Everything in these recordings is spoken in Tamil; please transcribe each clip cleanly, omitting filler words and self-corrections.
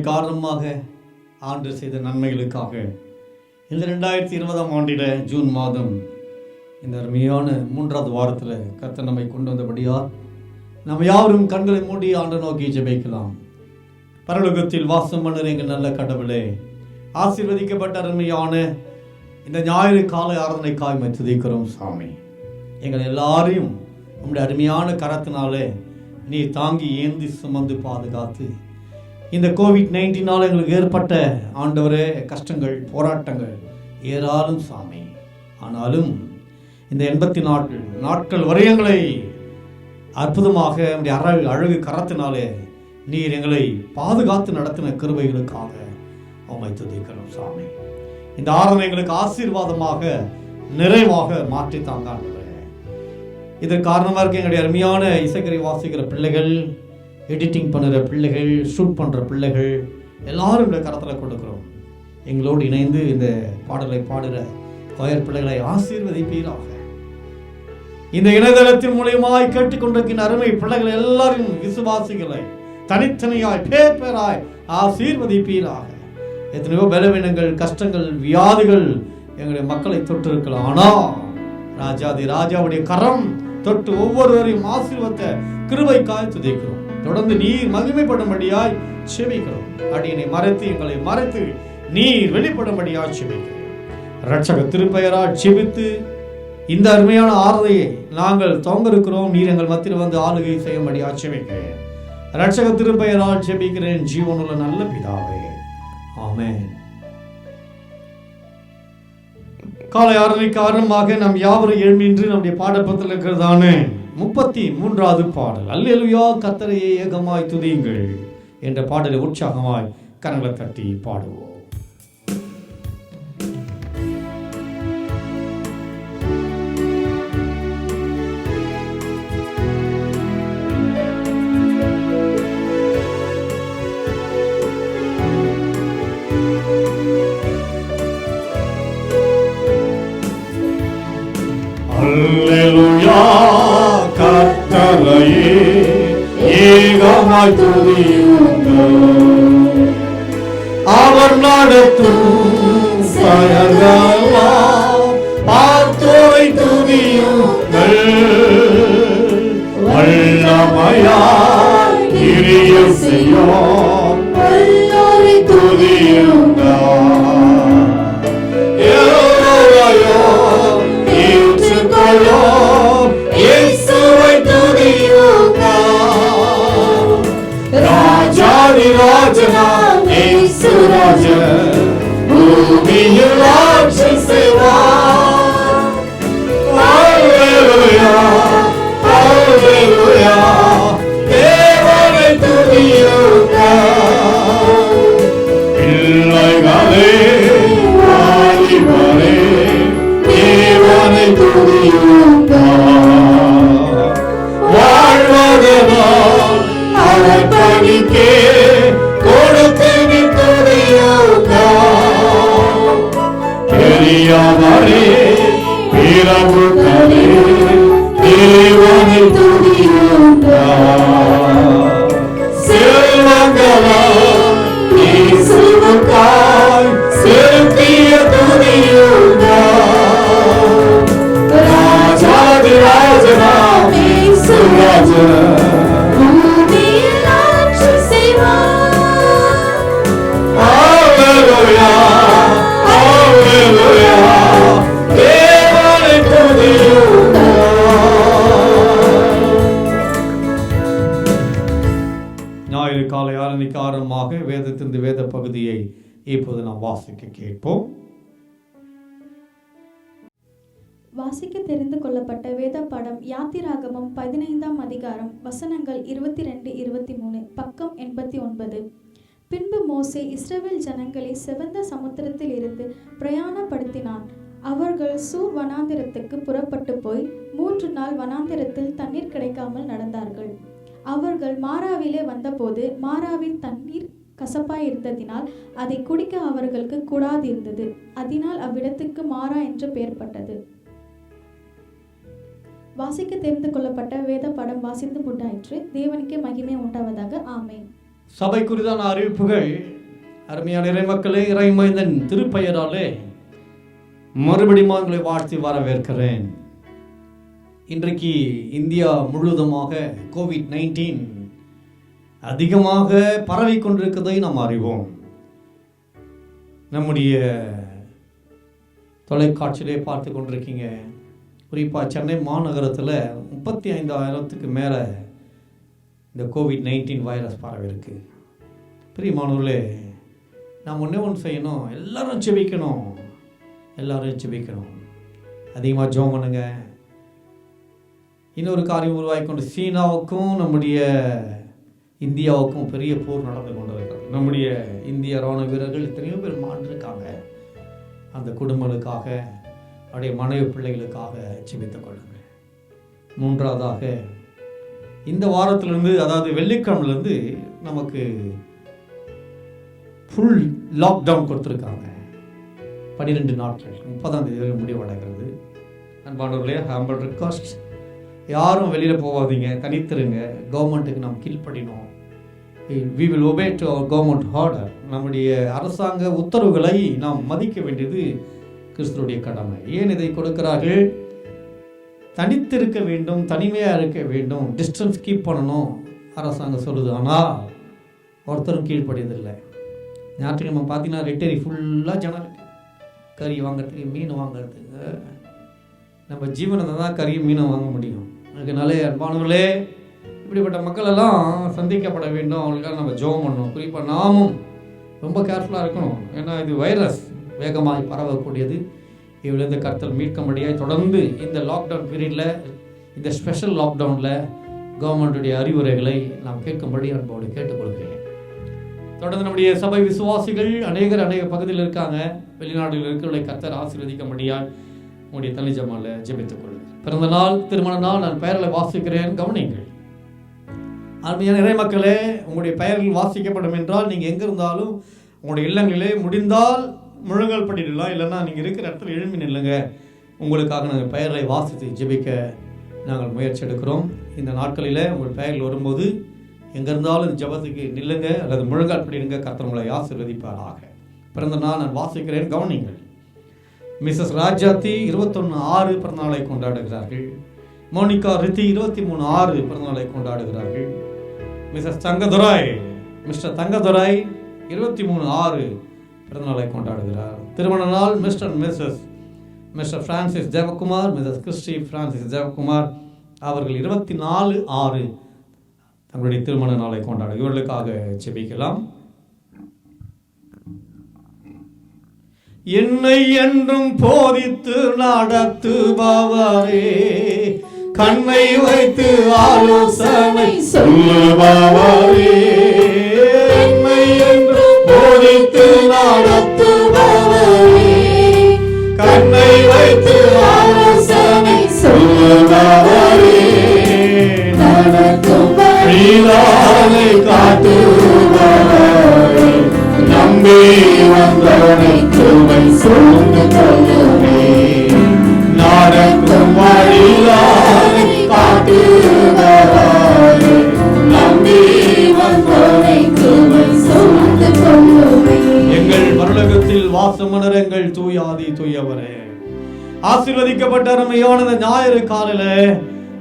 காரணமாக ஆண்டு செய்த நன்மைகளுக்காக இந்த 2020ஆம் ஆண்டில் ஜூன் மாதம் இந்த அருமையான 3வது வாரத்தில் கர்த்தர் நம்மை கொண்டு வந்தபடியால் நம்ம யாவரும் கண்களை மூடி ஆண்டு நோக்கி ஜெபிக்கலாம். பரலோகத்தில் வாசம் பண்ணுற எங்கள் நல்ல கடவுளே, ஆசீர்வதிக்கப்பட்ட அருமையான இந்த ஞாயிறு காலை ஆராதனைக்காய் துதிக்கிறோம் சாமி. எங்கள் எல்லாரையும் உங்களுடைய அருமையான கரத்தினாலே நீ தாங்கி ஏந்தி சுமந்து பாதுகாத்து இந்த COVID-19 எங்களுக்கு ஏற்பட்ட ஆண்டவரே கஷ்டங்கள் போராட்டங்கள் ஏராளம் சாமி. ஆனாலும் இந்த 84 நாட்கள் வரை எங்களை அற்புதமாக அழகு கரத்தினாலே நீர் எங்களை பாதுகாத்து நடத்தின கிருபைகளுக்காக உம்மை துதிக்கிறோம் சாமி. இந்த ஆராதனை எங்களுக்கு ஆசீர்வாதமாக நிறைவாக மாற்றித்தாங்க ஆண்டவரே. இதற்கு காரணமாக இருக்க எங்களுடைய அருமையான இசைக்கரை வாசிக்கிற பிள்ளைகள், எடிட்டிங் பண்ணுற பிள்ளைகள், ஷூட் பண்ணுற பிள்ளைகள் எல்லாரும் இந்த கரத்தில் கொடுக்குறோம். எங்களோடு இணைந்து இந்த பாடலை பாடுகிற கொயர் பிள்ளைகளை ஆசீர்வதிப்பீராக. இந்த இணையதளத்தின் மூலியமாய் கேட்டுக்கொண்டிருக்கின்ற அருமை பிள்ளைகள் எல்லாரும் விசுவாசிகளை தனித்தனியாய் பேராய் ஆசீர்வதிப்பீராக. எத்தனையோ பலவீனங்கள், கஷ்டங்கள், வியாதிகள் எங்களுடைய மக்களை தொட்டு இருக்கலாம். ஆனால் ராஜாதி ராஜாவுடைய கரம் தொட்டு ஒவ்வொருவரையும் ஆசீர்வத்த கிருபைக்காய் துதிக்கிறோம். தொடர்ந்து நீர் மகிமைப்படும்படியாய் செபிக்கிறோம். அடியினை மறைத்து எங்களை மறைத்து நீர் வெளிப்படும்படியாய் செபிக்கிறோம். இரட்சக திருப்பெயரால் செபித்து இந்த அருமையான ஆராதனையை நாங்கள் தொங்க இருக்கிறோம். நீர் எங்கள் மத்தியில் வந்து ஆளுகை செய்யும்படியாய் செபிக்கிறேன். இரட்சக திருப்பெயரால் செபிக்கிறேன் ஜீவனுள்ள நல்ல பிதாவே, ஆமென். காலை ஆராதனைக்கு காரணமாக நாம் யாவரும் எழுமின்று நம்முடைய பாடப்பத்தில் இருக்கிறதான 33வது பாடல் அல்லேலூயா கர்த்தரையே ஏகமாய் துதியுங்கள் என்ற பாடலை உற்சாகமாய் கரங்களை தட்டி பாடுவோம். அல்லேலூயா கர்த்தரையே ஏகமாய் துதியுங்கள், அவர் நடத்தும் செயல்களெல்லாம் பார்த்தோரை துதியுங்கள், வல்லமையாய் கிரியை செய்யும் வல்லோரை துதியுங்கள். இயேசுவை துதியுங்கள், ராஜாதி ராஜனாம் இயேசு ராஜன் பூமியில் ஆட்சி செய்வார். அல்லேலூயா அல்லேலூயா தேவனை துதியுங்கள், பிள்ளைகளே வாலிபரே தேவனை துதியுங்கள், வாழ்வதனால் அவர் பணிக்கே கொடுத்து துதியுங்கள், பெரியவரே பிரபுக்களே தேவனை துதியுங்கள், செல்வங்களால் இயேசுவுக்காய் செலுத்திய துதியுங்கள், ராஜாதி ராஜனாம் இயேசு ராஜன் பூமியில் ஆட்சி செய்வார். அல்லேலூயா அல்லேலூயா தேவனை துதியுங்கள். ஞாயிறு காலை ஆராதனைக்கு ஆரம்பமாக வேதத்திலிருந்து வேத பகுதியை இப்போது நாம் வாசிக்க கேட்போம். வாசிக்க தெரிந்து கொள்ளப்பட்ட வேத பாடம் யாத்திராகமம் 15ஆம் அதிகாரம் வசனங்கள் 22-23, பக்கம் 89. பின்பு மோசே இஸ்ரவேல் ஜனங்களை செவந்த சமுத்திரத்தில் இருந்து பிரயாணப்படுத்தினான். அவர்கள் சூர் வனாந்திரத்துக்கு புறப்பட்டு போய் 3 நாள் வனாந்திரத்தில் தண்ணீர் கிடைக்காமல் நடந்தார்கள். அவர்கள் மாராவிலே வந்தபோது மாராவின் தண்ணீர் கசப்பாய் இருந்ததினால் அதை குடிக்க அவர்களுக்கு கூடாதிருந்தது. அதனால் அவ்விடத்துக்கு மாறா என்று பெயர்பட்டது. வாசிக்க தெரிந்து கொள்ளப்பட்ட வேத பாடம் வாசித்து உண்டாயிற்று. தேவனுக்கே மகிமை உண்டாவதாக. ஆமென். சபை குறித்தான அறிவிப்புகள் அருமையான இறைமக்களே, இறைமைந்தன் திருப்பெயராலே மறுபடியும் உங்களை வாழ்த்தி வரவேற்கிறேன். இன்றைக்கு இந்தியா முழுவதுமாக COVID-19 அதிகமாக பரவி கொண்டிருக்கிறதை நாம் அறிவோம். நம்முடைய தொலைக்காட்சியிலே பார்த்து கொண்டிருக்கீங்க. குறிப்பாக சென்னை மாநகரத்தில் 35,000க்கு மேலே இந்த COVID-19 வைரஸ் பரவி இருக்கு. பிரியமானவர்களே, நாம் ஒன்று செய்யணும், எல்லாரும் ஜெபிக்கணும். அதிகமாக ஜெபம் பண்ணுங்க. இன்னொரு காரியம் உருவாகி கொண்டு சீனாவுக்கும் நம்முடைய இந்தியாவுக்கும் பெரிய போர் நடந்து கொண்டு இருக்கிறது. நம்முடைய இந்திய ராணுவ வீரர்கள் எத்தனையோ பேர் மாண்டிருக்காங்க. அந்த குடும்பங்களுக்காக, அவருடைய மனைவி பிள்ளைகளுக்காக ஜெபித்துக் கொள்ளுங்கள். மூன்றாவதாக, இந்த வாரத்திலிருந்து, அதாவது வெள்ளிக்கிழமையிலிருந்து நமக்கு ஃபுல் லாக்டவுன் கொடுத்துருக்காங்க. 12 நாட்கள், 30ஆம் தேதி முடிவடைகிறது. அன்பானவர்களே, ஹம்பிள் ரிக்வெஸ்ட், யாரும் வெளியில் போகாதீங்க, தனித்திருங்க. கவர்மெண்ட்டுக்கு நாம் கீழ்ப்படினோம். we will obey to our government order. நம்முடைய அரசாங்க உத்தரவுகளை நாம் மதிக்க வேண்டியது கிறிஸ்துவுடைய கடமை. ஏன் இதை கொடுக்கிறார்கள்? தனித்திருக்க வேண்டும், தனிமையாக இருக்க வேண்டும், டிஸ்டன்ஸ் கீப் பண்ணணும் அரசாங்கம் சொல்லுது. ஆனால் ஒருத்தரும் கீழ்ப்படியதில்லை. ஞாயிற்றுக்கிழமை பார்த்தீங்கன்னா ரெட்டேரி ஃபுல்லாக ஜனம் இருக்கு. கறி வாங்கிறதுக்கு, மீன் வாங்கிறதுக்கு. நம்ம ஜீவனை தான் கறியும் மீனும் வாங்க முடியும். அதனாலே அன்பானவர்களே, இப்படிப்பட்ட மக்களெல்லாம் சந்திக்கப்பட வேண்டும். அவங்களுக்காக நம்ம ஜெபம் பண்ணணும். குறிப்பாக நாமும் ரொம்ப கேர்ஃபுல்லாக இருக்கணும். ஏன்னா இது வைரஸ் வேகமாக பரவக்கூடியது. இதிலிருந்து கர்த்தர் மீட்கும்படியாக தொடர்ந்து இந்த லாக்டவுன் பீரியடில், இந்த ஸ்பெஷல் லாக்டவுனில் கவர்மெண்ட்டுடைய அறிவுரைகளை நாம் கேட்கும்படி அன்போடு கேட்டுக்கொள்கிறேன். தொடர்ந்து நம்முடைய சபை விசுவாசிகள் அநேக பகுதியில் இருக்காங்க. வெளிநாடுகளில் இருக்கிறவர்களை கர்த்தர் ஆசீர்வதிக்கும்படியாக உங்களுடைய தனி ஜெபமால ஜெபித்துக் கொள்ளுங்கள். பிறந்த நாள், திருமண நாள், நான் பெயர்களை வாசிக்கிறேன், கவனிங்கள். அருமையான இறைமக்களே, உங்களுடைய பெயர்கள் வாசிக்கப்படும் என்றால் நீங்கள் எங்கே இருந்தாலும் உங்களுடைய இல்லங்களிலே முடிந்தால் முழங்கால் படிடலாம். இல்லைன்னா நீங்கள் இருக்கிற இடத்துல எழும்பி நில்லுங்க. உங்களுக்காக நாங்கள் பெயர்களை வாசித்து ஜெபிக்க நாங்கள் முயற்சி எடுக்கிறோம். இந்த நாட்களில் உங்கள் பெயர்கள் வரும்போது எங்கே இருந்தாலும் ஜெபத்துக்கு நில்லுங்க அல்லது முழங்கால் படிடுங்க. கர்த்தர் உங்களை ஆசீர்வதிப்பாராக. பிறந்த நாள் நான் வாசிக்கிறேன், கவனிங்கள். மிஸ்ஸஸ் ராஜாத்தி 21/6 பிறந்தநாளை கொண்டாடுகிறார்கள். மோனிகா ரித்தி 23/6 பிறந்தநாளை கொண்டாடுகிறார்கள். மிஸ்ஸஸ் தங்கதுராய், மிஸ்டர் தங்கதுராய் 23/6 பிறந்தநாளை கொண்டாடுகிறார். திருமண நாள் mister Francis Devakumar, Mrs Christy Francis Devakumar அவர்கள் 24/6 தங்களுடைய திருமண நாளை கொண்டாடு. இவர்களுக்காக ஜெபிக்கலாம். என்னை என்றும் போதித்து நடத்துபவரே, கண்ணை வைத்து ஆலோசனை சொல்லுபவரே, என்னை என்றும் போதித்து நடத்துபவரே, கண்ணை வைத்து ஆலோசனை சொல்லுபவரே, நடத்தும் வழியை காட்டுபவரே, நம்பி வந்தவனை துணை சூழ்ந்து கொள்ளுமே, நடக்கும் வழியை காட்டுபவரே, நம்பி வந்தவனை துணை சூழ்ந்து கொள்ளுமே. எங்கள் பரலோகத்தில் வாசமலர் எங்கள் தூயாதி தூயவரே, ஆசீர்வதிக்கப்பட்ட அருமையான ஞாயிறு காலையில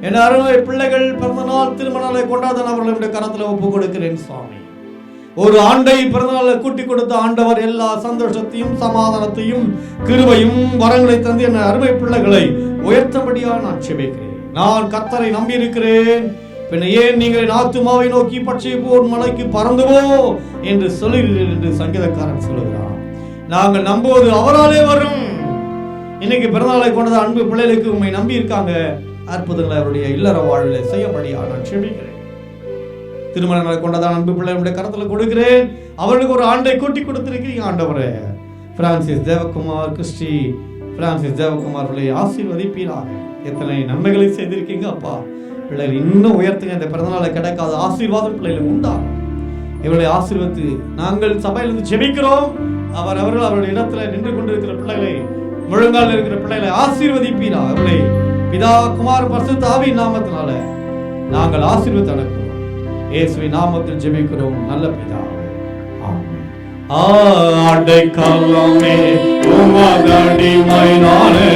என் அருமை பிள்ளைகள் பிறந்தநாள் திருமணங்களை கொண்டாட அவர்களுடைய கரத்தில் ஒப்பு கொடுக்கிறேன் சுவாமி. ஒரு ஆண்டை பிறந்தநாளை கூட்டி கொடுத்த ஆண்டவர் எல்லா சந்தோஷத்தையும் சமாதானத்தையும் கிருபையும் வரங்களை தந்து என் அருமை பிள்ளைகளை உயர்த்தபடியாக நான் செபிக்கிறேன். நான் கர்த்தரை நம்பி இருக்கிறேன், பின்ன ஏன் நீங்கள் என் ஆத்துமாவை நோக்கி பச்சை போர் மலைக்கு பறந்துவோ என்று சொல்லுகிறீர்கள் என்று சங்கீதக்காரன் சொல்லுகிறார். நாங்கள் நம்புவது அவராலே வரும். இன்னைக்கு பிறந்தநாளை கொண்டது அன்பு பிள்ளைகளுக்கு உண்மை நம்பி இருக்காங்க. அற்புதங்களை அவருடைய இல்லற வாழ்வில் செய்யபடியாக நான் செபிக்கிறேன். திருமண நாளை கொண்டதான் அன்பு பிள்ளைகளுடைய கரத்தில் கொடுக்கிறேன். அவர்களுக்கு ஒரு ஆண்டை கூட்டி கொடுத்திருக்கிறீங்க ஆண்டவரே. பிரான்சிஸ் தேவகுமார், கிறிஸ்டி பிரான்சிஸ் தேவகுமார்களை ஆசீர்வதிப்பீராக. எத்தனை நன்மைகளை செய்திருக்கீங்க அப்பா. பிள்ளைகள் இன்னும் உயர்த்துங்க. இந்த பிறந்தநாளை கிடைக்காத ஆசீர்வாதம் பிள்ளைகளுக்கு உண்டாகும். இவர்களை ஆசீர்வதித்து நாங்கள் சபையிலிருந்து ஜெபிக்கிறோம். அவர்கள் அவருடைய இடத்துல நின்று கொண்டிருக்கிற பிள்ளைகளை, முழங்கால் இருக்கிற பிள்ளைகளை ஆசீர்வதிப்பீரா. அவர்களை பிதா குமார் பரிசுத்த ஆவியின் நாமத்தினால நாங்கள் ஆசீர்வதித்து அனுப்புகிறோம். இயேசுவின் நாமத்தில் ஜெபிக்கிறோம் நல்ல பிதாவே, ஆமென். அடைக்கலமே உமதடிமை நானே.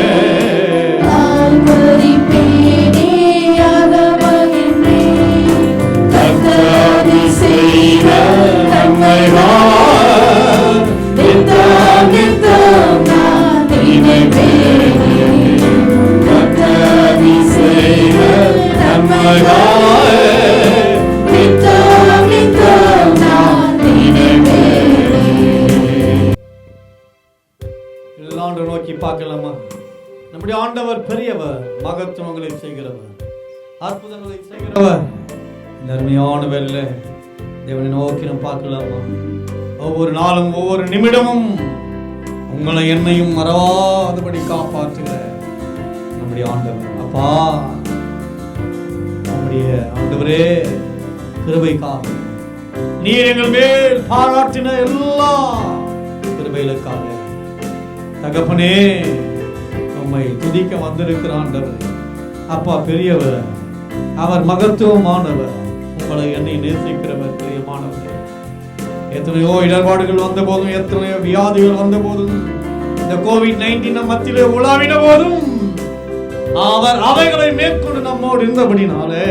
கர்த்தர் செய்த நன்மைகள் நித்தம் நித்தம் நான் நினைப்பேன். கர்த்தர் செய்த நன்மைகள் நித்தம் நித்தம் நான் நினைப்பேன். எல்லாரும் நோக்கி பார்க்கலாமா? நம்முடைய ஆண்டவர் பெரியவர், மகத்துவங்களை செய்கிறவர், அற்புதங்களை செய்கிறவர். இந்த அருமையான வேளையில தேவனை நோக்கி நாம் பார்க்கலாமா? ஒவ்வொரு நாளும் ஒவ்வொரு நிமிடமும் உங்களை என்னையும் மறவாதபடி காப்பாற்றுகிற நம்முடைய ஆண்டவர். அப்பா, நம்முடைய ஆண்டவரே, கிருபைக்காக நீர் எங்கள் மேல் பாராட்டின எல்லா கிருபைகளுக்காக தகப்பனே உம்மை துதிக்க வந்திருக்கிற ஆண்டவர். அப்பா பெரியவர், அவர் மகத்துவமானவர், உங்களை என்னை நேசிக்கிறவர், பிரியமானவர். எத்தனையோ இடர்பாடுகள் வந்த போதும், எத்தனையோ வியாதிகள் வந்த போதும், இந்த கோவிட்-19 மத்தியிலே உலாவின போதும் அவர் அவைகளை மேற்கொண்டு நம்மோடு இருந்தபடினாலே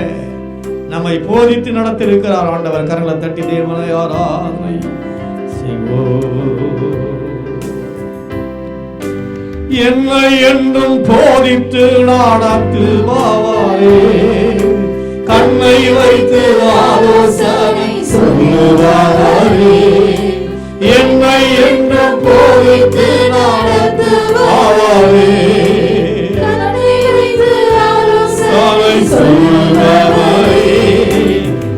நம்மை போதித்து நடத்திருக்கிறார் ஆண்டவர். கரங்களை தட்டி தேவனை ஆராதனை செய்வோம். என்னை என்றும் போதித்து நடத்துவாரே, கண்ணை வைத்து ஆலோசனை சொல்லுவாரே. என்னை என்றும் போதித்து நடத்துவாரே, கண்ணை வைத்து ஆலோசனை சொல்லுவாரே.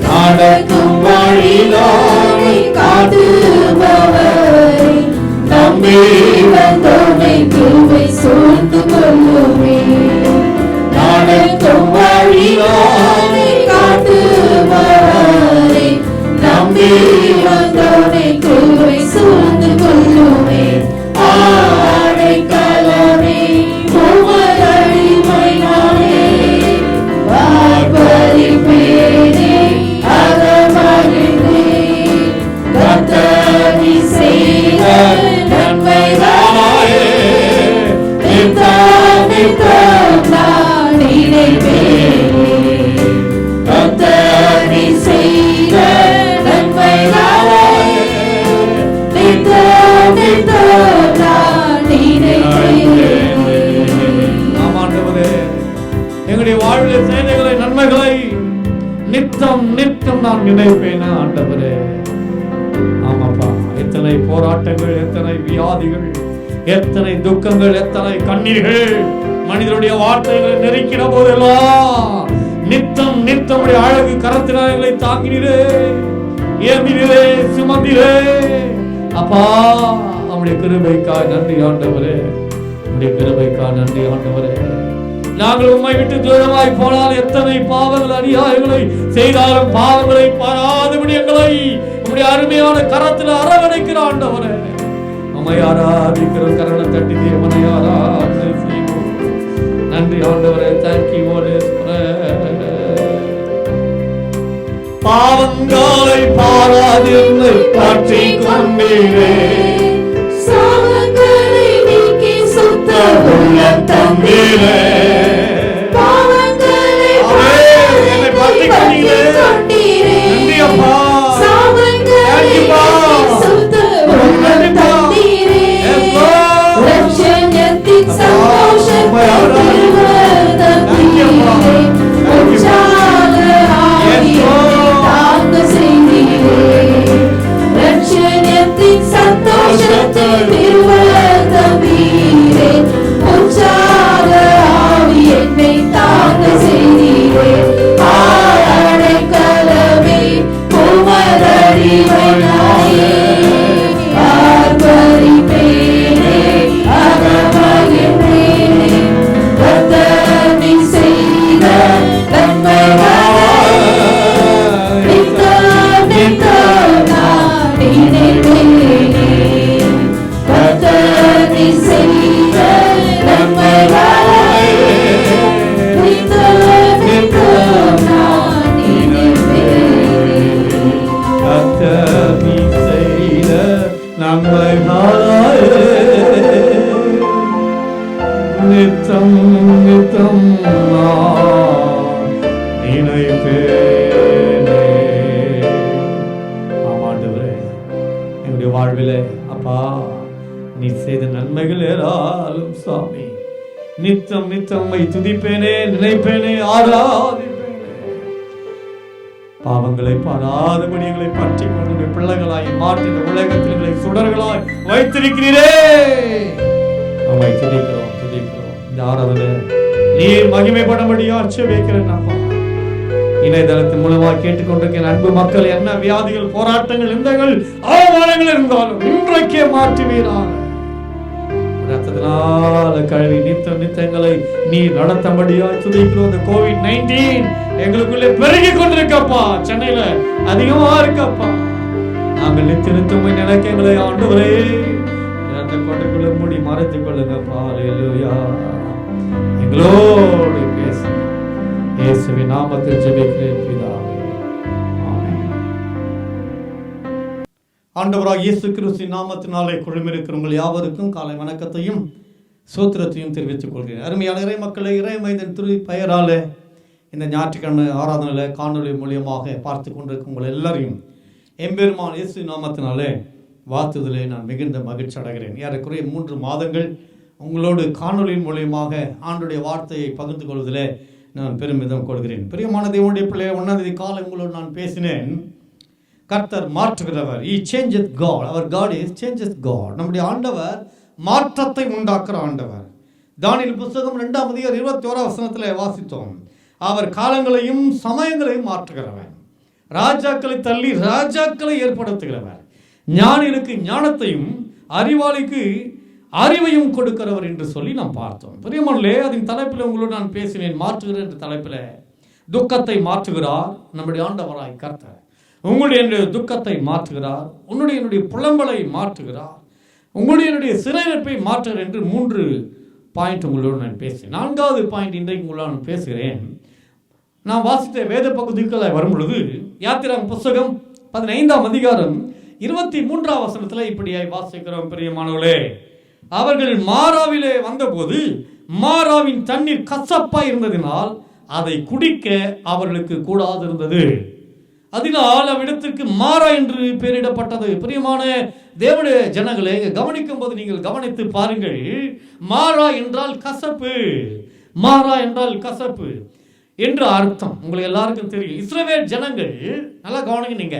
நடக்கும் வழிதானை காட்டுபவரே, நம்பி வந்தோனை கிருபை சூழ்ந்து கொள்ளுமே. நடக்கும் வழிதானை காட்டுபவரே, நம்பி வந்தோனை கிருபை சூழ்ந்து கொள்ளுமே. அடைக்கலமே உமதடிமை நானே, ஆர்ப்பரிப்பேனே அகமகிழ்ந்தே. கர்த்தர் செய்த நன்மைதானே நித்தம் நித்தம் நான் நினைப்பேன். கர்த்தர் செய்த நன்மைதானே நித்தம் நித்தம் நான் நினைப்பேன். ஆமாண்டவரே, எங்களுடைய வாழ்வில் செய்திகளை நன்மைகளை நித்தம் நித்தம் நான் நினைப்பேன் ஆண்டவரே. ஆமாப்பா, எத்தனை போராட்டங்கள், எத்தனை வியாதிகள், எத்தனை துக்கங்கள், எத்தனை கண்ணீர்கள் மனிதனுடைய வார்த்தைகளை நெருக்கிற போதெல்லாம் நித்தம் நித்தம் அழகு கரத்தினார்களை தாங்கினீரே, ஏந்தினீரே, சுமந்திரே. அப்பா, நம்முடைய கிருபைக்காய் நன்றி ஆண்டவரே, நம்முடைய கிருபைக்காய் நன்றி ஆண்டவரே. நாங்கள் உம்மை விட்டு தூரமாய் போனால் எத்தனை பாவங்கள் அநியாயங்களை செய்தாலும் பாவங்களை பாராதபடி எங்களை உம்முடைய அருமையான கரத்தில் அரவணைக்கிற ஆண்டவரே, உம்மை ஆராதிக்கிற கரங்களை தட்டி தேவனை ஆராதனை செய்வோம். நன்றி ஆண்டவரே. Thank you Holy Spirit. பாவங்களை பாராது என்னை பற்றிக் கொண்டீரே, சாவங்களை நீக்கி சுத்த உள்ளம் தந்தீரே. பாவங்களை பாராது என்னை பற்றிக் கொண்டீரே. நன்றி அப்பா. சாவங்களை நீக்கி சுத்த உள்ளம் தந்தீரே. ரட்சண்யத்தின் சந்தோஷத்தை திருவதந்தீரே. உற்சாக ஆவியை தாங்க செய்தீரே. ரட்சண்யத்தின் நன்மைகளாலே நித்தம் நித்தம் நான் நினைப்பேனே. ஆமாண்டவரே, என்னுடைய வாழ்விலே அப்பா நீ செய்த நன்மைகள் ஏராளம் சாமி. நித்தம் நித்தம் துதிப்பேனே, நினைப்பேனே, ஆராதிப்பேனே. பாவங்களை பாராதபடி எங்களை பற்றி கொண்டு பிள்ளைகளாய் மாற்றி இந்த உலகத்தில் எங்களை சுடர்களாய் வைத்திருக்கிறீரே. நம்மை துதிக்கிறோம் துதிக்கிறோம். இந்த ஆராதனை நீர் மகிமைப்படும்படியா அர்ச்சபிக்கிறேன் அப்பா. இணையதளத்தின் மூலமாக கேட்டுக்கொண்டிருக்கிற அன்பு மக்கள், என்ன வியாதிகள், போராட்டங்கள், இந்தங்கள், அவமானங்கள் இருந்தாலும் இன்றைக்கே மாற்றுவீராக. ரத்தத்தினால கழுவி நித்த நித்தங்களை நீ நடத்தபடியா துதிக்கிறோம். இந்த COVID-19 எங்களுக்குள்ளே பெருகி கொண்டிருக்கப்பா. சென்னையில அதிகமா இருக்கப்பா. நாங்கள் நித்த நித்தமை நினைக்க எங்களை ஆண்டவரே இரத்த கொண்டைக்குள்ள மூடி மறைத்துக் கொள்ளுங்கப்பா. அல்லேலூயா. எங்களோடு பேசு. இயேசுவின் நாமத்தில் ஜெபிக்கிறேன் பிதாவே. ஆமென். ஆண்டவராகிய இயேசு கிறிஸ்துவின் நாமத்தினாலே குழுமிருக்கிற உங்கள் யாவருக்கும் காலை வணக்கத்தையும் சோத்திரத்தையும் தெரிவித்துக் கொள்கிறேன். அருமையான இறை மக்களை, இறை மைந்தன் திரு பெயராலே இந்த ஞாயிற்றுக்கிழமை ஆராதனையில் காணொலி மூலியமாக பார்த்து கொண்டிருக்கும் உங்கள் எல்லாரையும் எம்பெருமான் இயேசு நாமத்தினாலே வாழ்த்துதலே நான் மிகுந்த மகிழ்ச்சி அடைகிறேன். ஏறக்குறைய 3 மாதங்கள் உங்களோடு காணொலியின் மூலியமாக ஆண்டுடைய வார்த்தையை பகிர்ந்து கொள்வதிலே நான் பெருமிதம் கொள்கிறேன். பிரியமான தேவனுடைய பிள்ளை, 1ஆம் தேதி காலை உங்களோடு நான் பேசினேன். கர்த்தர் மாற்றுகிறவர். He changes God. Our God is changes God. நம்முடைய ஆண்டவர் மாற்றத்தை உண்டாக்குற ஆண்டவர். தானியேல் புத்தகம் 2ஆம் அதிகாரம் 21ஆம் வசனத்தில் வாசித்தோம். அவர் காலங்களையும் சமயங்களையும் மாற்றுகிறவர். ராஜாக்களை தள்ளி ராஜாக்களை ஏற்படுத்துகிறவர். ஞானிகளுக்கு ஞானத்தையும் அறிவாளிக்கு அறிவையும் கொடுக்கிறவர் என்று சொல்லி நாம் பார்த்தோம். பிரியமானவர்களே, அதன் தலைப்பில் உங்களோடு நான் பேசினேன். மாற்றுகிற என்ற தலைப்பில் துக்கத்தை மாற்றுகிறார் நம்முடைய ஆண்டவராய் கர்த்தர். உங்களுடைய துக்கத்தை மாற்றுகிறார், என்னுடைய புலம்பலை மாற்றுகிறார், உங்களுடைய சிறையிருப்பை மாற்றுகிறார் என்று 3 பாயிண்ட் உங்களோடு நான் பேசினேன். 4வது பாயிண்ட் இன்றைக்கு உங்களோடு நான் பேசுகிறேன். நான் வாசித்த வேத பகுதிகளை வரும்பொழுது யாத்திராகமம் புத்தகம் 15ஆம் அதிகாரம் 23ஆம் வசனத்தில் இப்படியாய் வாசிக்கிறோம். பிரியமானவர்களே, அவர்கள் மாராவிலே வந்தபோது மாராவின் தண்ணீர் கசப்பாய் இருந்ததினால் அதை குடிக்க அவர்களுக்கு கூடாது இருந்தது. அதனால் அவ்விடத்திற்கு மாரா என்று பெயரிடப்பட்டது. பிரியமான தேவனுடைய ஜனங்களே, கவனிக்கும் போது நீங்கள் கவனித்து பாருங்கள். மாரா என்றால் கசப்பு. மாரா என்றால் கசப்பு என்று அர்த்தம். உங்களுக்கு எல்லாருக்கும் தெரியும். இஸ்ரவேல் ஜனங்கள் நல்லா கவனிங்க. நீங்க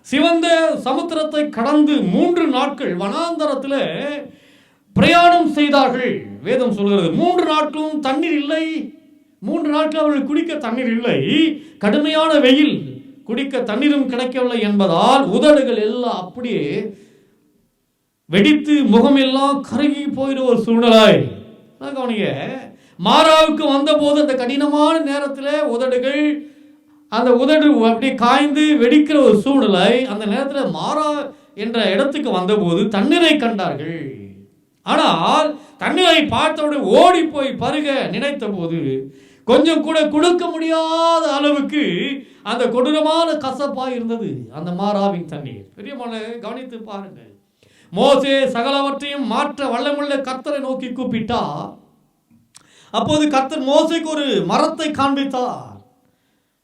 சிவந்த சமுத்திரத்தை கடந்து 3 நாட்கள் வனாந்தரத்தில் பிரயாணம் செய்தார்கள். வேதம் சொல்கிறது 3 நாட்களும் தண்ணீர் இல்லை. 3 நாட்கள் அவர்கள் குடிக்க தண்ணீர் இல்லை. கடுமையான வெயில், குடிக்க தண்ணீரும் கிடைக்கவில்லை என்பதால் உதடுகள் எல்லாம் அப்படியே வெடித்து முகம் எல்லாம் கருகி போயிட ஒரு சூழ்நிலை. கவனிங்க, மாராவுக்கு வந்த போது அந்த கடினமான நேரத்தில் உதடுகள், அந்த உதடு அப்படியே காய்ந்து வெடிக்கிற ஒரு சூழ்நிலை. அந்த நேரத்தில் மாரா என்ற இடத்துக்கு வந்தபோது தண்ணீரை கண்டார்கள். ஆனால் தண்ணீரை பார்த்தவுடன் ஓடி போய் பருக நினைத்த போது கொஞ்சம் கூட கொடுக்க முடியாத அளவுக்கு அந்த கொடூரமான கசப்பாய் இருந்தது அந்த மாராவின் தண்ணீர். பெரியமான கவனித்து பாருங்கள். மோசே சகலவற்றையும் மாற்ற வல்லமுள்ள கர்த்தரை நோக்கி கூப்பிட்டார். அப்போது கர்த்தர் மோசேக்கு ஒரு மரத்தை காண்பித்தார்.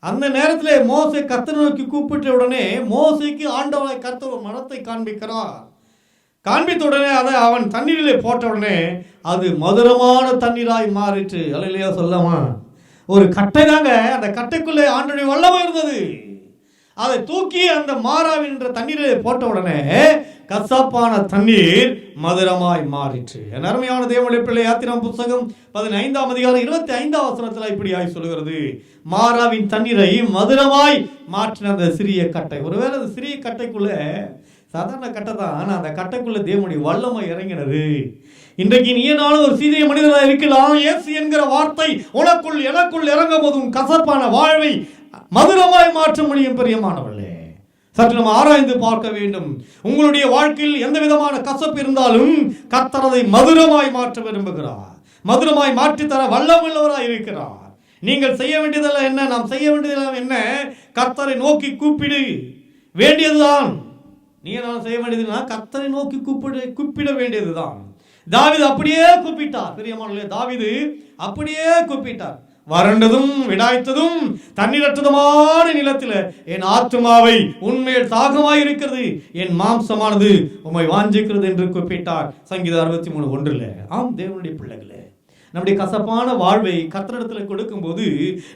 அந்த நேரத்தில் மோசே கர்த்தரை நோக்கி கூப்பிட்ட உடனே மோசேக்கு ஆண்டவரை கர்த்தர் ஒரு மரத்தை காண்பிக்கிறார். காண்பித்த உடனே அதை அவன் தண்ணீரிலே போட்ட உடனே அது மதுரமான தண்ணீராய் மாறிற்று. அல்லையா சொல்லாமா? ஒரு கட்டை தாங்க, அந்த கட்டைக்குள்ளே ஆண்டவருடைய வல்லமை இருந்தது. அதை தூக்கி அந்த மாராவின் என்ற தண்ணீரை போட்ட உடனே கசப்பான தண்ணீர் மதுரமாய் மாறிற்று. என் அருமையான தேவனுடைய பிள்ளை, யாத்திராகமம் புத்தகம் 15ஆம் அதிகாரம் 25ஆம் வசனத்தில் இப்படியாய் சொல்கிறது. மாராவின் தண்ணீரை மதுரமாய் மாற்றின அந்த சிறிய கட்டை. ஒருவேளை அந்த சிறிய கட்டைக்குள்ள சாதாரண கட்டை தான், ஆனால் அந்த கட்டைக்குள்ள தேவனுடைய வல்லமை இறங்கினது. இன்றைக்கு நீ நானும் ஒரு சீரிய மனிதனாக இருக்கலாம். இயேசு என்கிற வார்த்தை உனக்குள் எனக்குள் இறங்கும் போதும் கசப்பான வாழ்வை மதுரமாய் மாற்ற முடியும். பிரியமானவர்களே, சற்று நம்ம ஆராய்ந்து பார்க்க வேண்டும். உங்களுடைய வாழ்க்கையில் எந்த விதமான கசப்பு இருந்தாலும் கர்த்தர் அதை மதுரமாய் மாற்ற விரும்புகிறார். மதுரமாய் மாற்றித்தர வல்லமுள்ளவராய் இருக்கிறார். நீங்கள் செய்ய வேண்டியதெல்லாம் என்ன? நாம் செய்ய வேண்டியதெல்லாம் என்ன? கர்த்தரை நோக்கி கூப்பிடு. வேண்டியதுதான் நீ நான் செய்ய வேண்டியதுன்னா கர்த்தரை நோக்கி கூப்பிட வேண்டியதுதான். தாவீது அப்படியே கூப்பிட்டார். பிரியமானவர்களே, தாவீது அப்படியே கூப்பிட்டார். வறண்டதும் விடாய்த்ததும் தண்ணீரற்றதுமான நிலத்தில் என் ஆத்துமாவை உண்மையில் தாகமாய் இருக்கிறது, என் மாம்சமானது உம்மை வாஞ்சிக்கிறது என்று கூப்பிட்டார். சங்கீதம் 63:1. ஆம் தேவனுடைய பிள்ளைகளே, நம்முடைய கசப்பான வாழ்வை கர்த்தரிடத்தில் கொடுக்கும் போது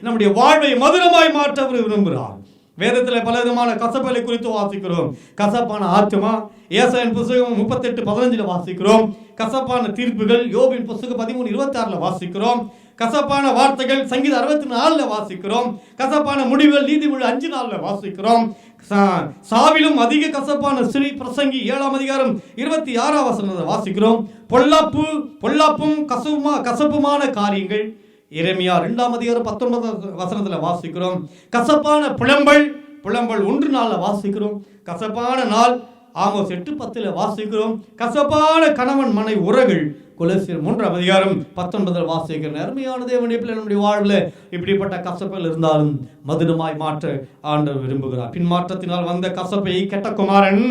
நம்முடைய வாழ்வை மதுரமாய் மாற்ற விரும்புகிறார். வேதத்தில் பல விதமான கசப்புகளை குறித்து வாசிக்கிறோம். கசப்பான ஆத்துமா ஏசாயின் புத்தகம் 38:15 வாசிக்கிறோம். கசப்பான தீர்ப்புகள் யோபின் புத்தகம் 13:26 வாசிக்கிறோம். கசப்பான வார்த்தைகள் சங்கீதம் 64 வாசிக்கிறோம். கசப்பான முடிவுகள் நீதிமொழி 5:4 வாசிக்கிறோம். சாவிலும் அதிக கசப்பான ஸ்ரீ பிரசங்கி 7ஆம் அதிகாரம் 26 வாசிக்கிறோம். பொல்லாப்பும் கசப்புமான காரியங்கள் எரேமியா 2ஆம் அதிகாரம் 19 வாசிக்கிறோம். கசப்பான புலம்பல் 1:4 வாசிக்கிறோம். கசப்பான நாள் ஆமோஸ் 8:10 வாசிக்கிறோம். கசப்பான கணவன் மனை உறவுகள் கொலோசியர் 3ஆம் அதிகாரம் 19 வாசிக்கிறோம். அருமையான தேவனுடைய பிள்ளை, நம்முடைய வாழ்வில் இப்படிப்பட்ட கசப்புகள் இருந்தாலும் மதுரமாய் மாற்ற ஆண்டவர் விரும்புகிறார். பின்மாற்றத்தினால் வந்த கசப்பை கெட்ட குமாரன்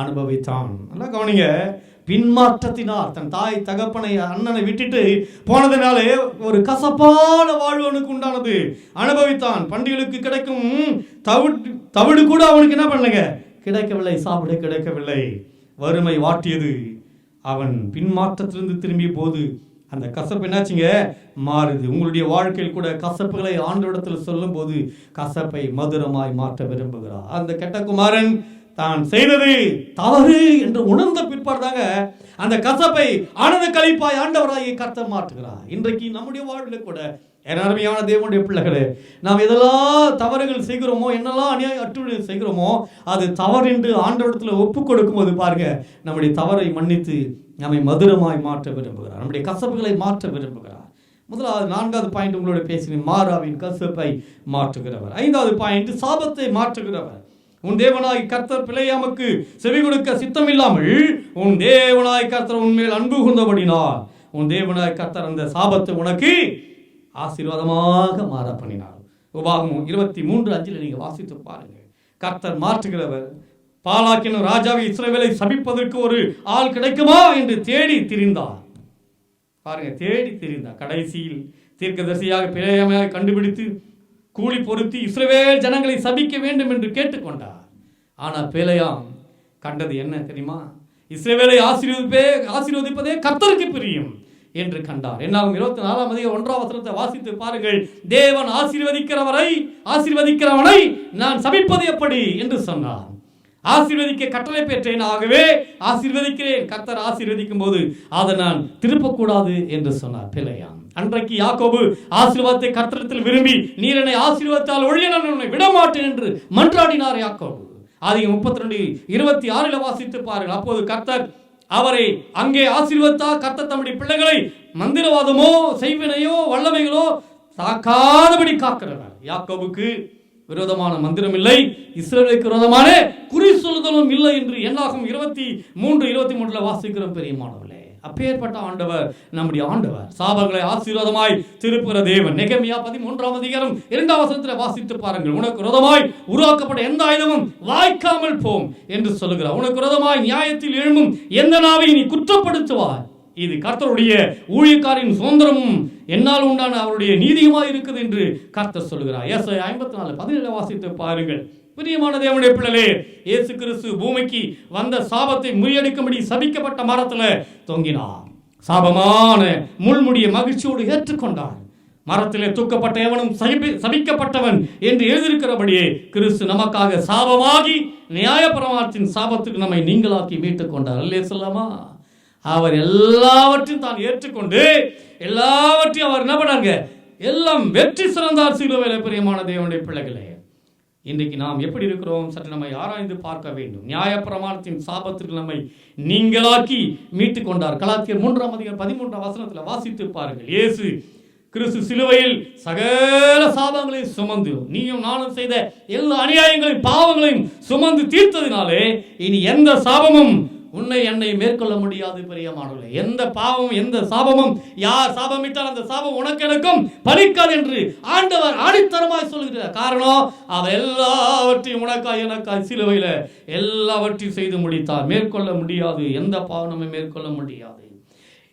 அனுபவித்தான். நல்லா கவனிங்க. பின்மாற்றத்தினால் தன் தாய் தகப்பனை அண்ணனை விட்டுட்டு போனதுனாலே ஒரு கசப்பான வாழ்வனுக்கு உண்டானது. அனுபவித்தான். பண்டிகைகளுக்கு கிடைக்கும் தவிடு கூட அவனுக்கு என்ன பண்ணலங்க, கிடைக்கவில்லை. சாப்பிட கிடைக்கவில்லை. வறுமை வாட்டியது. அவன் பின்மாற்றத்திலிருந்து திரும்பிய போது அந்த கசப்பு என்னாச்சுங்க, மாறுது. உங்களுடைய வாழ்க்கையில் கூட கசப்புகளை ஆண்டவரிடத்தில் சொல்லும் போது கசப்பை மதுரமாய் மாற்ற விரும்புகிறார். அந்த கெட்ட குமாரன் தான் செய்தது தவறு என்று உணர்ந்த பிற்பாடு தாங்க அந்த கசப்பை ஆனந்த களிப்பாய் ஆண்டவராய் கர்த்தர் மாற்றுகிறார். இன்றைக்கு நம்முடைய வாழ்வில் கூட அருமையான தேவனுடைய பிள்ளைகளே, நாம் எதெல்லாம் தவறுகள் செய்கிறோமோ, என்னெல்லாம் அநியாய அட்டுழியம் செய்கிறோமோ, அது தவறு என்று ஆண்டவரிடத்தில் ஒப்பு கொடுக்கும் போது பாருங்க, நம்முடைய தவறை மன்னித்து நம்மை மதுரமாய் மாற்ற விரும்புகிறார். நம்முடைய கசப்புகளை மாற்ற விரும்புகிறார். முதலாவது 4வது பாயிண்ட் உங்களோட பேசினேன், மாறாவின் கசப்பை மாற்றுகிறவர். 5வது பாயிண்ட், சாபத்தை மாற்றுகிறவர். உன் தேவனாய் கர்த்தர் பிழையாமக்கு செவி கொடுக்க சித்தம் இல்லாமல் உன் தேவனாய் கர்த்தர் உன்மேல் அன்பு கூர்ந்தபடினார் உன் தேவனாய் கர்த்தர் அந்த சாபத்தை உனக்கு ஆசீர்வாதமாக மாற பண்ணினார். உபாகமம் 23:5 நீங்க வாசித்து பாருங்க. கர்த்தர் மாற்றுகிறவர். பாலாக்கின ராஜாவை இஸ்ரவேலை சபிப்பதற்கு ஒரு ஆள் கிடைக்குமா என்று தேடி திரிந்தார். பாருங்க, தேடி திரிந்தார். கடைசியில் தீர்க்கதரிசியாக பிழையாமையாக கண்டுபிடித்து கூலி பொருத்தி இஸ்ரவேல் ஜனங்களை சபிக்க வேண்டும் என்று கேட்டுக்கொண்டார். ஆனால் பேலையாம் கண்டது என்ன தெரியுமா? இஸ்ரவேலை ஆசீர்வதிப்பதே கர்த்தருக்கு பிரியம் என்று கண்டார். என்னாகும் 24ஆம் அதிகாரம் 1ஆம் வசனத்தை வாசித்து பாருங்கள். தேவன் ஆசீர்வதிக்கிறவனை நான் சபிப்பது எப்படி என்று சொன்னார். ஆசீர்வதிக்க கட்டளை பெற்றேன், ஆகவே ஆசீர்வதிக்கிறேன். கர்த்தர் ஆசீர்வதிக்கும் போது அதை நான் திருப்பக்கூடாது என்று சொன்னார் பிழையாம். அன்றைக்கு யாக்கோபு ஆசீர்வாதத்தை கர்த்தரிடத்தில் விரும்பி, நீர் என்னை ஆசீர்வாதத்தால் ஒழிய நான் உன்னை விடமாட்டேன் என்று மன்றாடினார் யாக்கோபு. ஆதியாகமம் 32:26 வாசித்து பாருங்கள். அப்போது கர்த்தர் அவரை அங்கே ஆசீர்வதித்தார். கர்த்தர் தம்முடைய பிள்ளைகளை மந்திரவாதமோ செய்வினையோ வல்லமைகளோ தாக்காதபடி காக்கிறவர். யாக்கோபுக்கு விரோதமான மந்திரம் இல்லை, இஸ்ரவேலுக்கு விரோதமான குறி சொல்லுதலும் இல்லை என்று என்னாகும் 23:23 வாசிக்கிறோம். பெரியமானவர்களே, அப்பேற்பட்ட ஆண்டவர் நம்முடைய ஆண்டவர். சாபங்களை ஆசீர்வாதமாய் திருப்புகிற தேவன். நெகேமியா 13ஆம் அதிகாரம் 2ஆம் வசனத்தில் வாசித்து பாருங்கள். உனக்கு விரோதமாய் உருவாக்கப்பட்ட எந்த ஆயுதமும் வாய்க்காமல் போம் என்று சொல்லுகிறார். உனக்கு விரோதமாய் நியாயத்தில் எழும்பும் எந்த நாவை நீ குற்றப்படுத்துவாய். இது கர்த்தருடைய ஊழியக்காரின் சுதந்திரமும் என்னால் உண்டான அவருடைய நீதியுமாய் இருக்குது என்று கர்த்தர் சொல்லுகிறார். ஏசாயா 54:17 வாசித்து பாருங்கள். பிரியமான தேவனுடைய பிள்ளைகளே, இயேசு கிறிஸ்து பூமிக்கு வந்த சாபத்தை முறியடிக்கும்படி சபிக்கப்பட்ட மரத்தில் தொங்கினார். சாபமான முள்முடியை மகிழ்ச்சியோடு ஏற்றுக்கொண்டார். மரத்திலே தூக்கப்பட்ட எவனும் சபிக்கப்பட்டவன் என்று எழுதியிருக்கிறபடியே கிறிஸ்து நமக்காக சாபமாகி நியாயப்பிரமாணத்தின் சாபத்துக்கு நம்மை நீங்களாக்கி மீட்டுக் கொண்டார். அல்லே சொல்லாமா? அவர் எல்லாவற்றையும் தான் ஏற்றுக்கொண்டு எல்லாவற்றையும் அவர் என்ன பண்ணாங்க, எல்லாம் வெற்றி சிறந்தார் சிலுவையிலே. பிரியமான தேவனுடைய பிள்ளைகளே, இன்றைக்கு நாம் எப்படி இருக்கிறோம் சற்று நம்மை ஆராய்ந்து பார்க்க வேண்டும். நியாயப்பிரமாணத்தின் சாபத்திற்கு நம்மை நீங்களாக்கி மீட்டுக் கொண்டார். கலாத்தியர் 3ஆம் அதிகாரம் 13ஆம் வசனத்தில் வாசித்து பாருங்கள். இயேசு கிறிஸ்து சிலுவையில் சகல சாபங்களையும் சுமந்து, நீயும் நானும் செய்த எல்லா அநியாயங்களையும் பாவங்களையும் சுமந்து தீர்த்ததினாலே இனி எந்த சாபமும் உன்னை என்னை மேற்கொள்ள முடியாது பிரியமானவர்களே. எந்த பாவம் எந்த சாபமும் யார் சாபமிட்டால் அந்த சாபம் உனக்கு எனக்கும் பலிக்காது என்று ஆண்டவர் ஆணித்தரமாய் சொல்கிறார். காரணம், அவர் எல்லாவற்றையும் உனக்காய் எனக்காய் சிலுவையில் எல்லாவற்றையும் செய்து முடித்தார். மேற்கொள்ள முடியாது, எந்த பாவமும் மேற்கொள்ள முடியாது.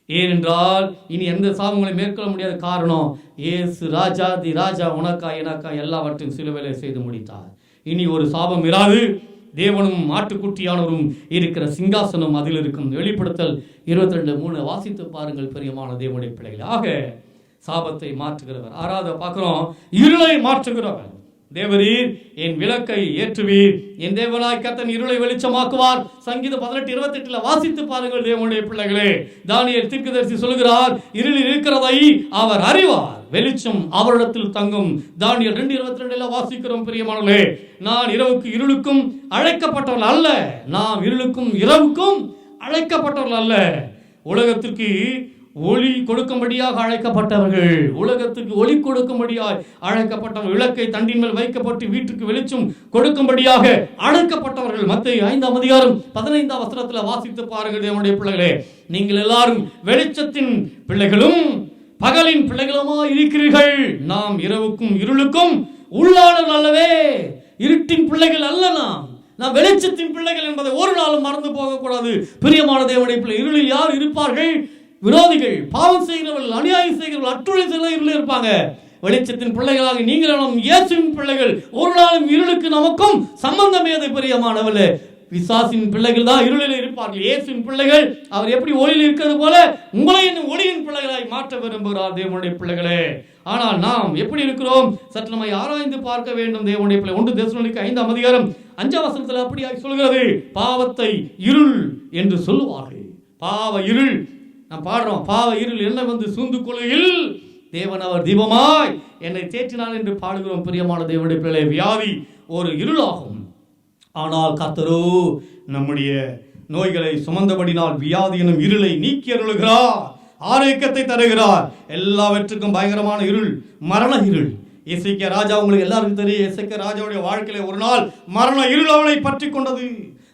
ஏனென்றால் இனி எந்த சாபங்களை மேற்கொள்ள முடியாத காரணம், இயேசு ராஜாதி ராஜா உனக்காய் எனக்காய் எல்லாவற்றையும் சிலுவையில் செய்து முடித்தார். இனி ஒரு சாபம் இராது. தேவனும் ஆட்டுக்குட்டியானவரும் இருக்கிற சிங்காசனம் அதில் இருக்கும். வெளிப்படுத்தல் 22:3 வாசித்து பாருங்கள் பிரியமான தேவனுடைய பிள்ளைகள். ஆக சாபத்தை மாற்றுகிறவர். ஆறாவது பார்க்கிறோம், இருளை மாற்றுகிறவர். தேவரீர் என் விளக்கை ஏற்றுவீர், என் தேவனாய் கர்த்தர் இருளை வெளிச்சமாக்குவார். சங்கீதம் 18:28 வாசித்து பாருங்கள் தேவனுடைய பிள்ளைகளே. தானியேல் தீர்க்கதரிசி சொல்கிறார், இருளில் இருக்கிறதை அவர் அறிவார், வெளிச்சம் அவரிடத்தில் தங்கும். தானியேல் 2:22 வாசிக்கிறோம் பிரியமானவர்களே. நான் இரவுக்கு இருளுக்கும் அழைக்கப்பட்டவர்கள் அல்ல, நாம் இருளுக்கும் இரவுக்கும் அழைக்கப்பட்டவர்கள் அல்ல. உலகத்திற்கு ஒளி கொடுக்கும்படியாக அழைக்கப்பட்டவர்கள், உலகத்துக்கு ஒளி கொடுக்கும்படியாக அழைக்கப்பட்டவர்கள். விளக்கை தண்டின் மேல் வைக்கப்பட்டு வீட்டுக்கு வெளிச்சம் கொடுக்கும்படியாக அழைக்கப்பட்டவர்கள். மத்தேயு 5:15 வாசித்து பாருங்கள் தேவனுடைய பிள்ளைகளே. நீங்கள் எல்லாரும் வெளிச்சத்தின் பிள்ளைகளும் பகலின் பிள்ளைகளுமா இருக்கிறீர்கள். நாம் இரவுக்கும் இருளுக்கும் உள்ளானவர்கள் அல்லவே, இருட்டின் பிள்ளைகள் அல்ல. நாம் வெளிச்சத்தின் பிள்ளைகள் என்பதை ஒரு நாளும் மறந்து போகக்கூடாது பிரியமான தேவனுடைய பிள்ளை. இருளில் யார் இருப்பார்கள்? விரோதிகள், பாவம் செய்கிறவர்கள், அநியாயம் செய்கிறவர்கள், அட்டுழை செய்கிறவர்கள் இருப்பாங்க. வெளிச்சத்தின் பிள்ளைகளாக நீங்களும் இயேசுவின் பிள்ளைகள். ஒரு நாளும் இருளுக்கு நமக்கும் சம்பந்தமே அது பிரியமானவர்களே. பிசாசின் பிள்ளைகள் தான் இருளில் இருப்பார்கள். இயேசுவின் பிள்ளைகள் அவர் எப்படி ஒளியில் இருக்கிறது போல உங்களை ஒளியின் பிள்ளைகளாய் மாற்ற விரும்புகிறார் தேவனுடைய பிள்ளைகளே. ஆனால் நாம் எப்படி இருக்கிறோம் சற்று நம்மை ஆராய்ந்து பார்க்க வேண்டும் தேவனுடைய பிள்ளை. 1 தெசலோனிக்கேயர் 5:5 அப்படியாய் சொல்கிறது, பாவத்தை இருள் என்று சொல்லுவார்கள். பாவ இருள் நாம் பாடுறோம், பாவ இருள் என்ன வந்து சூழ்ந்து கொள்கையில் தேவன் அவர் தீபமாய் என்னை தேற்றினார் என்று பாடுகிறோம் பிரியமான தேவனுடைய பிள்ளை. வியாதி ஒரு இருளாகும், ஆனால் கர்த்தரோ நம்முடைய நோய்களை சுமந்தபடினால் வியாதி எனும் இருளை நீக்கி அருளுகிறார், ஆரோக்கியத்தை தருகிறார். எல்லாவற்றுக்கும் பயங்கரமான இருள் மரண இருள். எசேக்கியா ராஜா, உங்களுக்கு எல்லாருக்கும் தெரியும், எசேக்கியா ராஜாவுடைய வாழ்க்கையில ஒரு நாள் மரண இருள் அவனை பற்றி கொண்டது.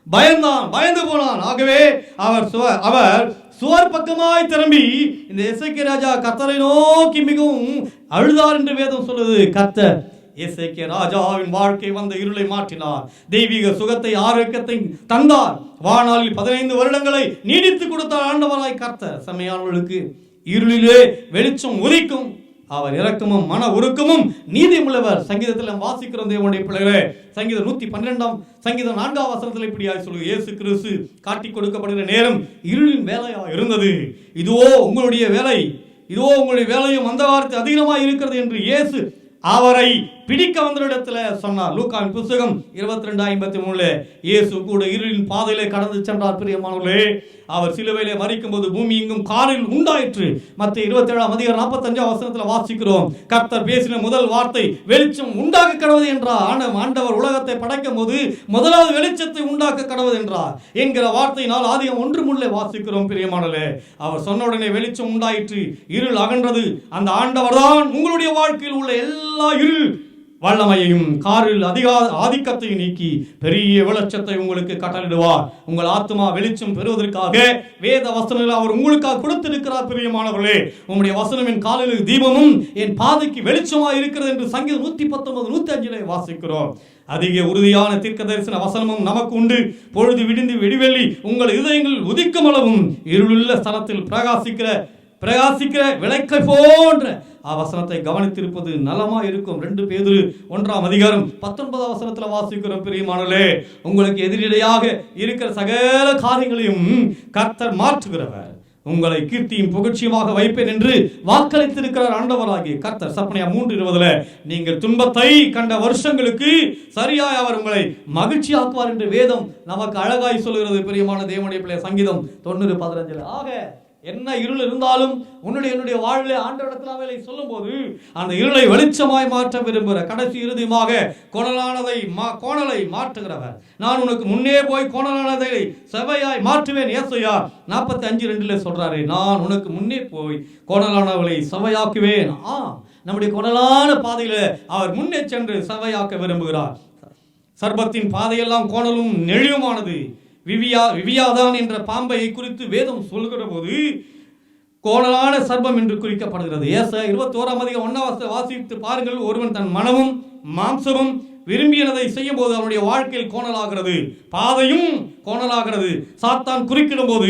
பயந்து போனான். ஆகவே அவர் சுவர் பக்கமாய் திரும்பி இந்த எசேக்கியா ராஜா கர்த்தரை நோக்கி மிகவும் அழுதார் என்று வேதம் சொல்லுது. கர்த்தர் எசேக்கியா ராஜாவின் வாழ்க்கை வந்த இருளை மாற்றினார், தெய்வீக சுகத்தை ஆரோக்கியத்தை தந்தார். வாணாளில் 15 வருடங்களை நீடித்து கொடுத்தார் ஆண்டவராய் கர்த்தர். செம்மையானவர்களுக்கு இருளிலே வெளிச்சம் உதிக்கும், அவர் இரக்கமும் மன உருக்கமும் நீதியுள்ளவர். சங்கீதத்தில் வாசிக்கிறோம் தேவனுடைய பிள்ளைகளே. சங்கீதம் 112 சங்கீதம் 4 இப்படியாய் சொல்லு, இயேசு கிறிஸ்து காட்டி கொடுக்கப்படுகிற நேரம் இருளின் வேலையா இருந்தது. இதுவோ உங்களுடைய வேலை, இதுவோ உங்களுடைய வேலையும் அந்த வார்த்தை அதிகமாக இருக்கிறது என்று இயேசு அவரை பிடிக்க வந்தவரிடத்துல சொன்னார். லூக்காவின் புத்தகம் 22:53 இயேசு கூட இருளின் பாதையிலே கடந்து சென்றார் பிரியமானவர்களே. அவர் சிலுவையிலே மரிக்கும் போது பூமி எங்கும் காரில் உண்டாயிற்று. மத்தேயு 27:45 வாசிக்கிறோம். கர்த்தர் பேசின முதல் வார்த்தை வெளிச்சம் உண்டாக்க கடவுது என்றார். ஆண்டவர் உலகத்தை படைக்கும் போது முதலாவது வெளிச்சத்தை உண்டாக்க கடவுது என்றார் என்கிற வார்த்தையினால் ஆதியாகமம் 1:3 வாசிக்கிறோம் பிரியமானவர்களே. அவர் சொன்ன உடனே வெளிச்சம் உண்டாயிற்று, இருள் அகன்றது. அந்த ஆண்டவர் தான் உங்களுடைய வாழ்க்கையில் உள்ள எல்லா இருள் வல்லமையையும் காரில் ஆதிக்கத்தையும் நீக்கி பெரிய வெளிச்சத்தை உங்களுக்கு கட்டளிடுவார். உங்கள் ஆத்மா வெளிச்சம் பெறுவதற்காக வேத வசனங்களை அவர் உங்களுக்காக கொடுத்திருக்கிறார் பிரியமானவர்களே. உங்களுடைய வசனம் என் காலில் தீபமும் என் பாதைக்கு வெளிச்சமாக இருக்கிறது என்று சங்கீதம் 119:105 வாசிக்கிறோம். அதிக உறுதியான தீர்க்க தரிசன வசனமும் நமக்கு உண்டு. பொழுது விடிந்து வெடிவெள்ளி உங்கள் இதயங்கள் உதிக்கும் அளவும் இருளுள்ள ஸ்தலத்தில் பிரகாசிக்கிற விளக்கை போன்ற வசனத்தை கவனித்திருப்பது நலமா இருக்கும். 2 பேதுரு 1:19 வாசிக்கிறோம் பிரியமானவர்களே. உங்களுக்கு எதிரிடையாக இருக்கிற சகல காரியங்களையும் கர்த்தர் மாற்றுகிறவர், உங்களை கீர்த்தியும் புகழ்ச்சியுமாக வைப்பேன் என்று வாக்களித்திருக்கிறார் ஆண்டவராகிய கர்த்தர். சப்பனியா 3:20 நீங்கள் துன்பத்தை கண்ட வருஷங்களுக்கு சரியாய் அவர் உங்களை மகிழ்ச்சியாக்குவார் என்று வேதம் நமக்கு அழகாய் சொல்கிறது பிரியமான தேவனுடைய பிள்ளை. சங்கீதம் 90:15 ஆக என்ன இருள் இருந்தாலும் என்னுடைய வாழ்விலே ஆண்டவரிடத்தில் அவைகளை சொல்லும் போது அந்த இருளை வெளிச்சமாய் மாற்ற விரும்புகிற கடைசி இறுதியுமாக கோணலை மாற்றுகிறவர். நான் உனக்கு முன்னே போய் கோணலானதை செவ்வையாய் மாற்றுவேன். ஏசாயா 45:2 சொல்றாரு, நான் உனக்கு முன்னே போய் கோணலானவளை செவ்வையாக்குவேன். நம்முடைய கோணலான பாதையில அவர் முன்னே சென்று செவ்வையாக்க விரும்புகிறார். சர்பத்தின் பாதையெல்லாம் கோணலும் நெழியுமானது, விவியாதான் என்ற பாம்பை குறித்து வேதம் சொல்கிற போது கோணலான சர்ப்பம் என்று குறிக்கப்படுகிறது. ஏசாயா 21 வாசித்து பாருங்கள். ஒருவன் தன் மனமும் மாம்சமும் விரும்பியதை செய்யும் போது அவனுடைய வாழ்க்கையில் கோணலாகிறது, பாதையும் கோணலாகிறது. சாத்தான் குறுக்கிடும் போது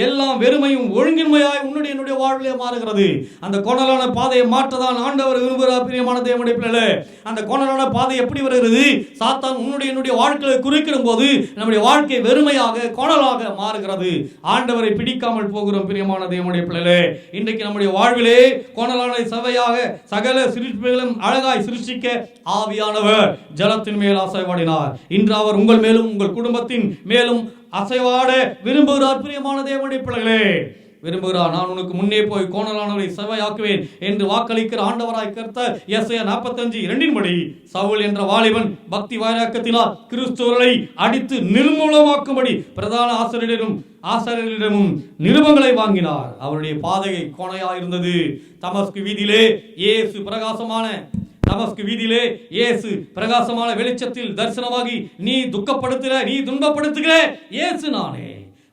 எல்லாம் வெறுமையும் ஒழுங்கின்மையாய் உன்னுடைய என்னுடைய வாழ்விலே மாறுகிறது. அந்த கோணலான பாதையை மாற்றதான் ஆண்டவர் விரும்புகிறார். பிரியமான தேவனுடைய பிள்ளைகளே, அந்த கோணலான பாதை எப்படி வருகிறது? சாத்தான் உன்னுடைய என்னுடைய வாழ்க்கையை குறுக்கிடும் போது நம்முடைய வாழ்க்கை வெறுமையாக கோணலாக மாறுகிறது. ஆண்டவரை பிடிக்காமல் போகிறோம். பிரியமான தேவனுடைய பிள்ளைகளே, இன்றைக்கு நம்முடைய வாழ்விலே கோணலான சபையாக சகல சிருஷ்டிகளும் அழகாய் சிருஷ்டிக்க ஆவியானவர் ஜலத்தின் மேல் அசைவாடினார். இன்று அவர் உங்கள் மேலும் உங்கள் குடும்பத்தின் மேலும் அசைவாட விரும்புகிறார். பிரியமான தேவனுடைய பிள்ளைகளே, விரும்புகிறார். நான் உனக்கு முன்னே போய் கோணலானவரை செவ்வையாக்குவேன் என்று வாக்களிக்கிற ஆண்டவராய் கர்த்தர் ஏசாயா 45:2 சவுல் என்ற வாலிபன் பக்தி வைராக்கியத்தினால் கிறிஸ்துவர்களை அடித்து நிர்மூலமாக்கும்படி பிரதான ஆசாரியரிடமும் நிருபங்களை வாங்கினார். அவருடைய பாதையை கோணையாயிருந்தது. தமஸ்கு வீதியிலே இயேசு பிரகாசமான வெளிச்சத்தில் தரிசனமாகி, நீ துன்பப்படுத்துகிற இயேசு நானே,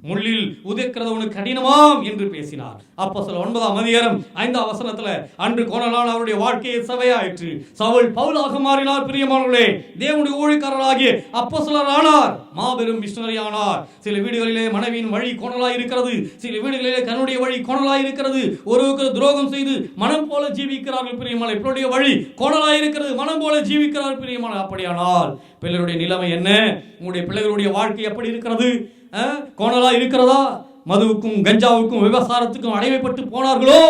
முள்ளில் உதைக்கிறது உனக்கு கடினமாம் என்று பேசினார். அப்போஸ்தலர் 9:5 அன்று கோணலான அவருடைய வாழ்க்கையை சபையாயிற்று. சவுல் பவுலாக மாறினார். பிரியமானவர்களே, தேவனுடைய ஊழியக்காரராகிய அப்போஸ்தலர் ஆனார். மாபெரும் மிஷனரி ஆனார். சில வீடுகளிலே மனைவியின் வழி கோணலாய் இருக்கிறது, சில வீடுகளிலே கண்ணுடைய வழி கோணலாய் இருக்கிறது. ஒருவருக்கு துரோகம் செய்து மனம் போல ஜீவிக்கிறார்கள். பிரியமான பிள்ளைடைய வழி கோணலாய் இருக்கிறது, மனம் போல ஜீவிக்கிறார். பிரியமான அப்படியானால் பிள்ளைகளுடைய நிலைமை என்ன? உங்களுடைய பிள்ளைகளுடைய வாழ்க்கை எப்படி இருக்கிறது? கோணலா இருக்கிறதா? மதுவுக்கும் கஞ்சாவுக்கும் விபசாரத்துக்கும் அடிமைப்பட்டு போனார்களோ?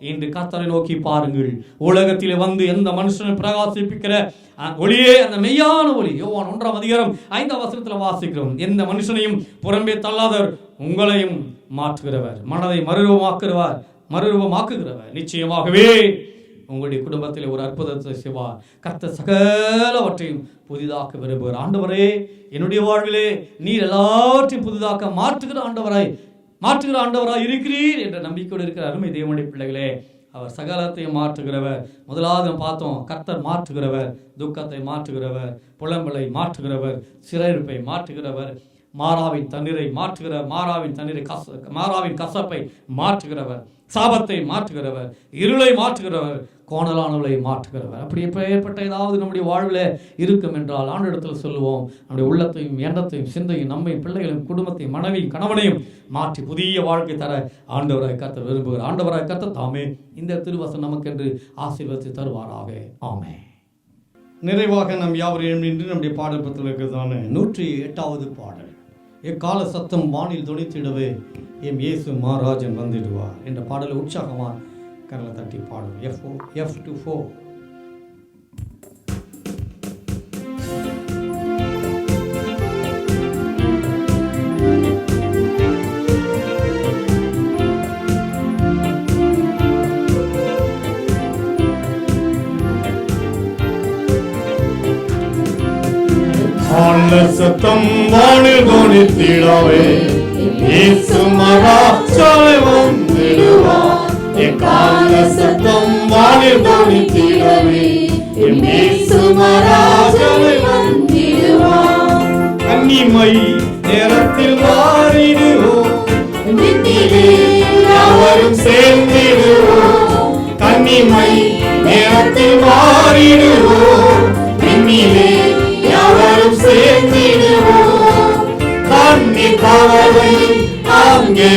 இன்று கர்த்தரை நோக்கி பாருங்கள். உலகத்திலே வந்து எந்த மனுஷனை பிரகாசிப்பிக்கிற ஒளியே அந்த மெய்யான ஒளி. யோவான் 1:5 வாசிக்கிறோம். எந்த மனுஷனையும் புறம்பே தள்ளாதவர், உங்களையும் மாற்றுகிறவர், மனதை மறுரூபமாக்குகிறவர் நிச்சயமாகவே உங்களுடைய குடும்பத்தில் ஒரு அற்புதத்தை செய்வார். கர்த்தர் சகலவற்றையும் புதிதாக்க விரும்புகிறார். ஆண்டவரே, என்னுடைய வாழ்விலே நீர் எல்லாவற்றையும் புதிதாக்க மாற்றுகிற ஆண்டவராய் இருக்கிறீர் என்ற நம்பிக்கையோடு இருக்கிற அருமை தேவனுடைய பிள்ளைகளே, அவர் சகலத்தையும் மாற்றுகிறவர். முதலாவது பார்த்தோம், கர்த்தர் மாற்றுகிறவர், துக்கத்தை மாற்றுகிறவர், புலம்பலை மாற்றுகிறவர், சிறையிருப்பை மாற்றுகிறவர், மாறாவின் தண்ணீரை மாற்றுகிறவர், மாறாவின் கசப்பை மாற்றுகிறவர், சாபத்தை மாற்றுகிறவர், இருளை மாற்றுகிறவர், கோணலானவளை மாற்றுகிறவர். அப்படி ஏற்பட்ட ஏதாவது நம்முடைய வாழ்வில் இருக்கும் என்றால் ஆண்டவரிடத்தில் சொல்லுவோம். நம்முடைய உள்ளத்தையும் எண்ணத்தையும் சிந்தையும் நம்மையும் பிள்ளைகளையும் குடும்பத்தையும் மனைவியும் கணவனையும் மாற்றி புதிய வாழ்க்கை தர ஆண்டவராய் கர்த்தர் விரும்புகிறார். ஆண்டவராய் கர்த்தர் தாமே இந்த திருவசனம் நமக்கென்று ஆசீர்வதித்து தருவாராக. ஆமென். நிறைவாக நம் யாவரையும் இன்று நம்முடைய பாடல் புத்தகத்திற்கான 108வது பாடல், எக்கால சத்தம் வானில் துணித்திடவே எம் இயேசு மகாராஜன் வந்திடுவார் என்ற பாடலை உற்சாகமாக கரலை தட்டி பாடும். F2/4. சத்தம் வானில் துணித்திடவே இயேசு மகாராஜன் வந்திடுவார். எக்கால சத்தம் வானில் துணித்திடவே இயேசு மகாராஜன் வந்திடுவார். கன்னிமை நேரத்தில் மாறிடுவோம், யாவரும் சேர்ந்திடுவோம். கன்னிமை நேரத்தில் மாறிடுவோம், யாவரும் சேர்ந்திடுவோம். கண்ணீர் கவலை அங்கே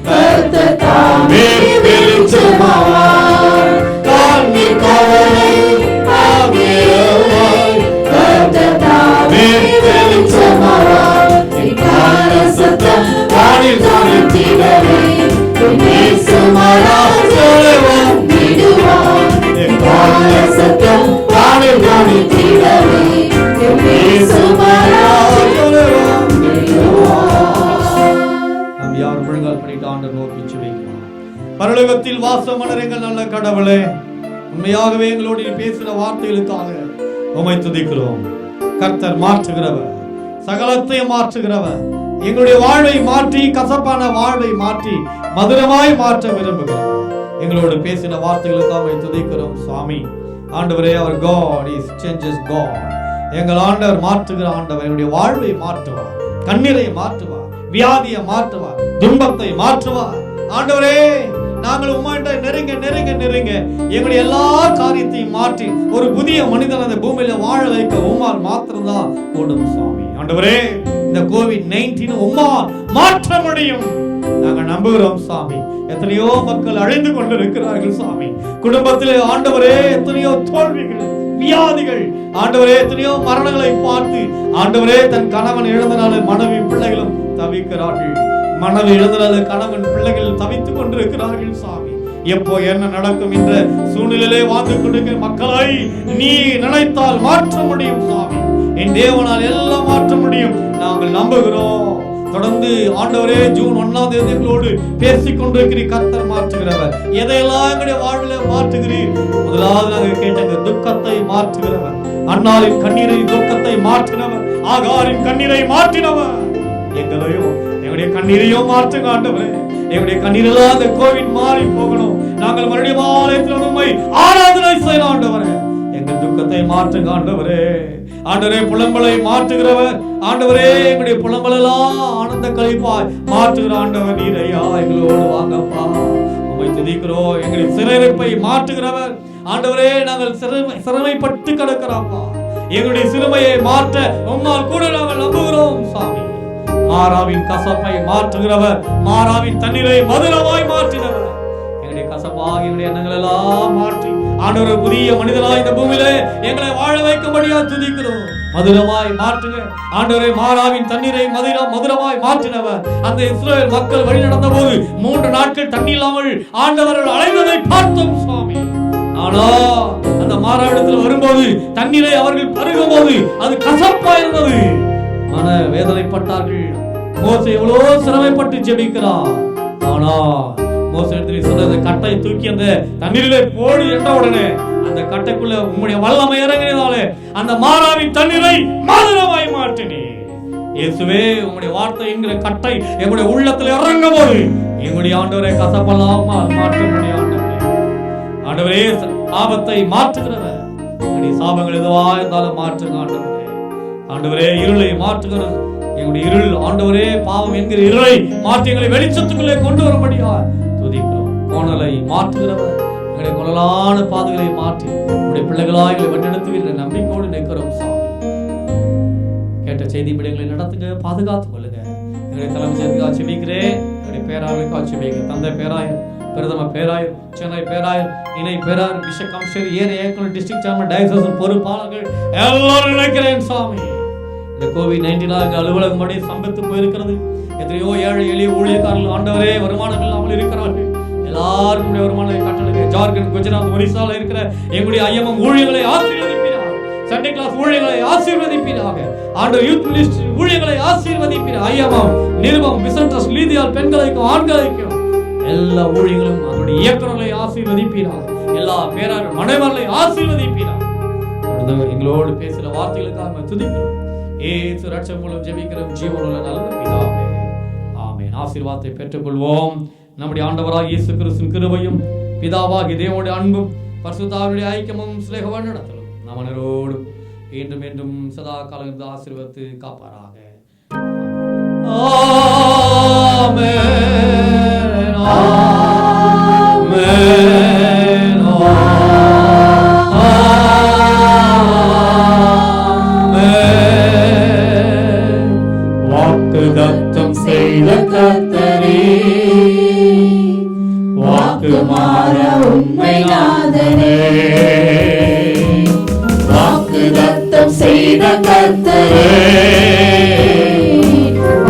கர்த்தர் தாமே வெளிச்சமாவார். கண்ணீர் கவலை அங்கே கர்த்தர் தாமே வெளிச்சமாவார். எக்கால சத்தம் வானில் துணித்திடவே இயேசு மகாராஜன் வந்திடுவார். எக்கால சத்தம் வானில் துணித்திடவே இயேசு மகாராஜன் வந்திடுவார். நாம் யார் முழங்கால் படிட்டு ஆண்டவர் நோக்கி ஜெபிக்கலாம். பரலோகத்தில் வாசமலர் எங்கள் நல்ல கடவுளே, உண்மையாகவே எங்களோடு பேசுகிற வார்த்தைகளுக்காக உம்மை துதிக்கிறோம். கர்த்தர் மாற்றுகிறவர், சகலத்தையும் மாற்றுகிறவர். எங்களுடைய வாழ்வை மாற்றி, கசப்பான வாழ்வை மாற்றி மதுரமாய் மாற்ற விரும்புகிறோம். எங்களோடு பேசின வார்த்தைகளுக்காக துதிக்கிறோம் சுவாமி. ஆண்டவரே, அவர் God is changes God. எங்கள் ஆண்டவர் மாற்றுகிற ஆண்டவர், என்னுடைய வாழ்வை மாற்றுவார். கண்ணீரை மாற்றுவார், வியாதியை மாற்றுவார், துன்பத்தை மாற்றுவார். ஆண்டவரே, நாங்கள் உம்மாண்ட நெருங்க நெருங்க நெருங்க எங்களுடைய எல்லா காரியத்தையும் மாற்றி ஒரு புதிய மனிதன் அந்த பூமியில வாழ வைக்க உம்மால் மாத்திரம்தான் கூடும் சுவாமி. ஆண்டவரே, இந்த கோவிட்-19 உம்மால் மாற்ற முடியும். நாங்கள் நம்புகிறோம் சாமி. எத்தனையோ மக்கள் அழிந்து கொண்டிருக்கிறார்கள் சாமி. குடும்பத்திலே ஆண்டவரே எத்தனையோ தோல்விகள், வியாதிகள், ஆண்டவரே எத்தனையோ மரணங்களை பார்த்து ஆண்டவரே தன் கணவன் இழந்தனால மனைவி பிள்ளைகளும் தவிக்கிறார்கள். மனைவி இழந்தனால கணவன் பிள்ளைகள் தவித்துக் கொண்டிருக்கிறார்கள் சாமி. எப்போ என்ன நடக்கும் என்ற சூழ்நிலையிலே வாழ்ந்து கொண்டிருக்கிற மக்களை நீ நினைத்தால் மாற்ற முடியும் சாமி. என் தேவனால் எல்லாம் மாற்ற முடியும். நாங்கள் நம்புகிறோம். தொடர்ந்து ஆண்டவரே ஜூன் 1ஆம் தேதி எங்களோடு பேசிக் கொண்டிருக்கிறீர். கர்த்தர் மாற்றுகிறவர். எதையெல்லாம் எங்களுடைய வாழ்விலே மாற்றுகிறீர்? முதலாவது நாங்கள் கேட்ட துக்கத்தை மாற்றுகிறவர், அன்னாளின் கண்ணீரை துக்கத்தை மாற்றினவர், ஆகாரின் கண்ணீரை மாற்றினவர். எங்களையும் எங்களுடைய கண்ணீரையும் மாற்றுங்க ஆண்டவரே. எங்களுடைய கண்ணீரெல்லாம் அந்த கோவிட் மாறி போகணும். நாங்கள் மறுபடியும் ஆலயத்தில் உம்மை ஆராதனை செய்யலாம் ஆண்டவரே. எங்கள் துக்கத்தை மாற்றுங்க ஆண்டவரே. ஆண்டவரே, புலம்பலை மாற்றுகிறவர். ஆண்டவரே, எங்களுடைய புலம்பலெல்லாம் ஆனந்த கழிப்பாய் மாற்றுகிற ஆண்டவர் நீரையா. எங்களோடு வாங்கப்பா. உம்மை துதிக்கிறோம். எங்களுடைய சிறையிருப்பை மாற்றுகிறவர். ஆண்டவரே, நாங்கள் சிறுமைப்பட்டு கிடக்கிறோம்ப்பா. எங்களுடைய சிறுமையை மாற்ற உம்மால் கூட நாங்கள் நம்புகிறோம் சாமி. மாறாவின் கசப்பை மாற்றுகிறவர், மாறாவின் தண்ணீரை மதுரமாய் மாற்றினவர். எங்களுடைய கசப்பாக எங்களுடைய எண்ணங்கள் எல்லாம் மாற்றி ஆண்டவர் புதிய மனிதனாய் இந்த பூமியிலே எங்களை வாழ வைக்கும்படியா துதிக்கிறோம். மதுரமாய் மாற்றுங்க ஆண்டவரே. மாறாவின் தண்ணீரை மதுரமாய் மாற்றினவர். அந்த இஸ்ரவேல் மக்கள் வழி நடந்த போது 3 நாட்கள் தண்ணி இல்லாமல் ஆண்டவர்கள் அலைவதை பார்த்தோம் சுவாமி. ஆனா அந்த மாறாவிடத்தில் வரும்போது தண்ணீரை அவர்கள் பருகும் போது அது கசப்பா இருந்தது. மன வேதனைப்பட்டார்கள். மோசே எவ்வளவு சிரமப்பட்டு ஜெபிக்கிறார். ஆனா மோசே சொன்ன கட்டை தூக்கி அந்த தண்ணீரிலே போடு என்ற உடனே அந்த கட்டைக்குள்ள உம்முடைய வல்லமை இறங்கினதாலே அந்த மாறாவின் தண்ணீரை மதுரமாய் மாற்றினீ. இயேசுவே, உம்முடைய வார்த்தை என்கிற கட்டை எங்களுடைய உள்ளத்தில் இறங்கும் போது எங்களுடைய ஆண்டவரை கசப்பல்லாமல் மாற்ற முடியும். ஆண்டவரே, ஆபத்தை மாற்றுகிறவர். சாபங்கள் எதுவா இருந்தாலும் மாற்றுங்க ஆண்டவரே. ஆண்டவரே, இருளை மாற்றுகிறது. எங்களுடைய இருள் ஆண்டவரே, பாவம் என்கிற இருளை மாற்றி எங்களை வெளிச்சத்துக்குள்ளே கொண்டு வரும்படியா துதிக்கிறோம். கோணலை மாற்றுகிறவர். எங்களுடைய கொள்ளலான பாதைகளை மாற்றி உங்களுடைய பிள்ளைகளாக எங்களை வழிநடத்துவீர்கள் நம்பிக்கையோடு நிற்கிறோம் சாமி. கேட்ட செய்தி பிள்ளைகளை நடத்துங்க, பாதுகாத்துக் கொள்ளுங்க. எங்களுடைய தலைமை செய்திக்கு ஆட்சிமைக்கிறேன். எங்களுடைய பேராயருக்கு ஆட்சிமைக்கிறேன். தந்தை பேராயர், பிரதம பேராயர், சென்னை பேராயர், இணை பேராயர், பிஷப் கமிஷனர், ஏரியா இயக்குனர், டிஸ்ட்ரிக்ட் சேர்மன், டயசஸ் பொறுப்பாளர்கள் எல்லாரும் நினைக்கிறேன் சாமி. இந்த கோவிட்-19 அலுவலகம் படி சம்பத்து போயிருக்கிறது. எத்தனையோ ஏழை எளிய ஊழியக்காரர்கள் ஆண்டவரே வருமானம் இல்லாமல் இருக்கிறார்கள். எல்லாருக்கும் வருமானத்தை கட்டளுங்க. ஜார்க்கண்ட், குஜராத், ஒரிசால இருக்கிற எங்களுடைய ஐஎம்எம் ஊழியர்களை ஆசீர்வதிப்பீராக. சண்டே கிளாஸ் ஊழியர்களை ஆசீர்வதிப்பீராக. ஆண்டவர் யூத் மினிஸ்ட்ரி ஊழியர்களை ஆசீர்வதிப்பீராக. ஐஎம்எம், நிருபம், மிஷன் ட்ரஸ்ட், லீதியால் பெண்களுக்கும் ஆண்களுக்கும் எல்லா ஊழியர்களும் அவருடைய இயக்குநர்களை ஆசீர்வதிப்பீராக. எல்லா பேராளர் மனைவர்களை ஆசீர்வதிப்பீராக. எங்களோடு பேசுகிற வார்த்தைகளுக்காக துதிக்கிறோம். ஏசு ரட்சகர் மூலம் ஜெபிக்கிறோம் ஜீவனுள்ள நல்ல பிதாவே, ஆமென். ஆசீர்வாதத்தை பெற்றுக்கொள்வோம். நம்முடைய ஆண்டவராகிய இயேசு கிறிஸ்துவின் கிருபையும் பிதாவாகிய தேவனுடைய அன்பும் பரிசுத்த ஆவியுடைய ஐக்கியமும் சிநேகமும் நடத்தலும் நம் அனைவரோடும் என்றும் என்றும் சதா காலம் ஆசீர்வதித்து காப்பாராக. ஆமென், ஆமென், ஆமென். வாக்குத்தத்தம் செய்த கர்த்தரே, வாக்கு மாற உம்மை நாதனே. வாக்குத்தத்தம் செய்த கர்த்தரே,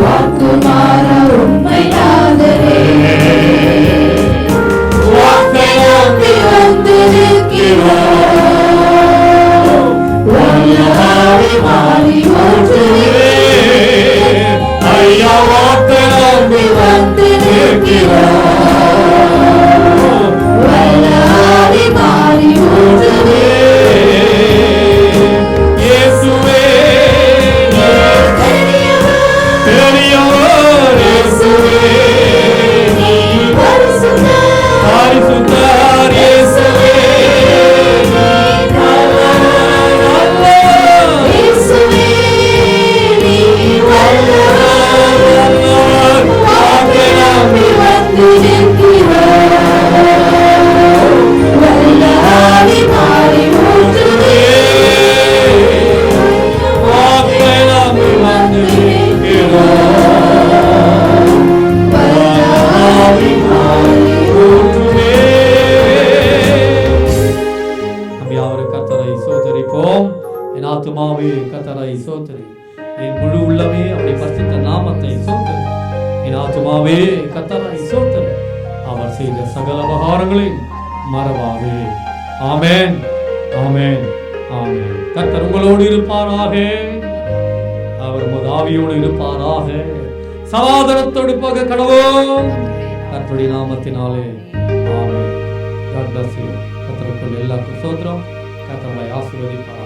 வாக்கு மாற உம்மை நாதனே. வாக்கை நம்பி வந்திருக்கிறோம், வல்லமை மாறி ஊற்றுவே. ஐயா, வாக்கை நம்பி வந்திருக்கிறோம், வல்லமை மாறி ஊற்றுவே. இயேசுவே பெரியவர், இயேசுவே பரிசுத்தர், இயேசுவே நல்லவர், இயேசுவே வல்லவர். ஆத்மாவே கர்த்தரை ஸ்தோத்திரம். அவர் செய்த சகல உபகாரங்களையும் மறவாதே. ஆமென், ஆமென், ஆமென். கர்த்தர் உங்களோடு இருப்பாராக. அவர் உமது ஆவியோடு இருப்பாராக. சமாதானத்தோடு போக கடவோம் கர்த்தருடைய நாமத்தினாலே. ஆமென். God bless you. கர்த்தருக்குள் எல்லாருக்கும் ஸ்தோத்திரம். கர்த்தரை ஆசீர்வதிப்பார்.